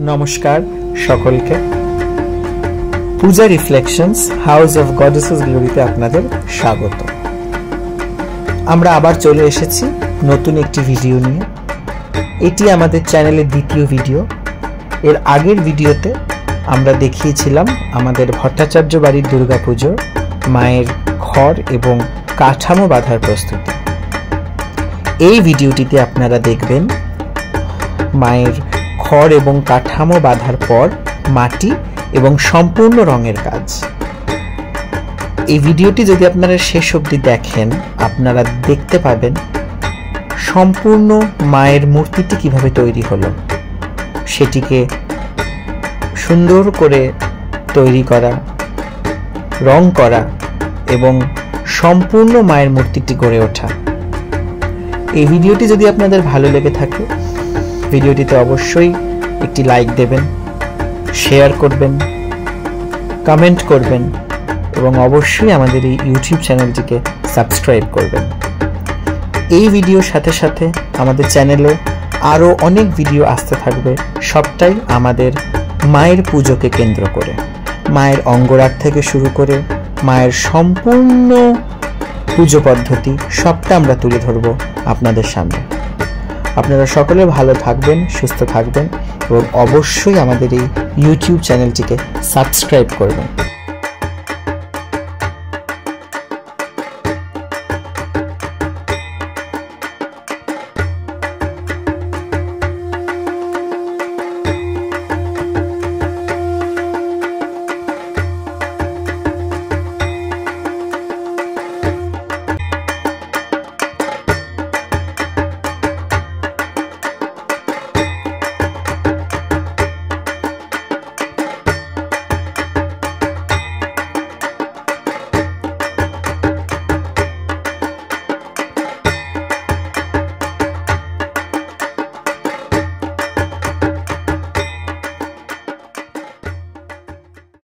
নমস্কার সকলকে। পূজা reflections house of goddesses গ্লোরিতে আপনাদের স্বাগত। আমরা আবার চলে এসেছি নতুন একটি ভিডিও নিয়ে। এটি আমাদের চ্যানেলের দ্বিতীয় ভিডিও। এর আগের ভিডিওতে আমরা দেখিয়েছিলাম আমাদের ভট্টাচার্য বাড়ির দুর্গাপুজোর মায়ের ঘর এবং কাঠামো বাঁধার প্রস্তুতি। এই ভিডিওটিতে আপনারা দেখবেন মায়ের ঘর এবং কাঠামো বাঁধার পর মাটি এবং সম্পূর্ণ রঙের কাজ। এই ভিডিওটি যদি আপনারা শেষ অবধি দেখেন, আপনারা দেখতে পাবেন সম্পূর্ণ মায়ের মূর্তিটি কিভাবে তৈরি হলো, সেটিকে সুন্দর করে তৈরি করা, রং করা এবং সম্পূর্ণ মায়ের মূর্তিটি গড়ে ওঠা। এই ভিডিওটি যদি আপনাদের ভালো লেগে থাকে, ভিডিওটিতে অবশ্যই একটি লাইক দেবেন, শেয়ার করবেন, কমেন্ট করবেন এবং অবশ্যই আমাদের এই ইউটিউব চ্যানেলটিকে সাবস্ক্রাইব করবেন। এই ভিডিওর সাথে সাথে আমাদের চ্যানেলে আরও অনেক ভিডিও আসতে থাকবে, সবটাই আমাদের মায়ের পুজোকে কেন্দ্র করে। মায়ের অঙ্গরাগ থেকে শুরু করে মায়ের সম্পূর্ণ পুজো পদ্ধতি সবটা আমরা তুলে ধরব আপনাদের সামনে। আপনারা সকলে ভালো থাকবেন, সুস্থ থাকবেন এবং অবশ্যই আমাদের এই ইউটিউব চ্যানেলটিকে সাবস্ক্রাইব করবেন।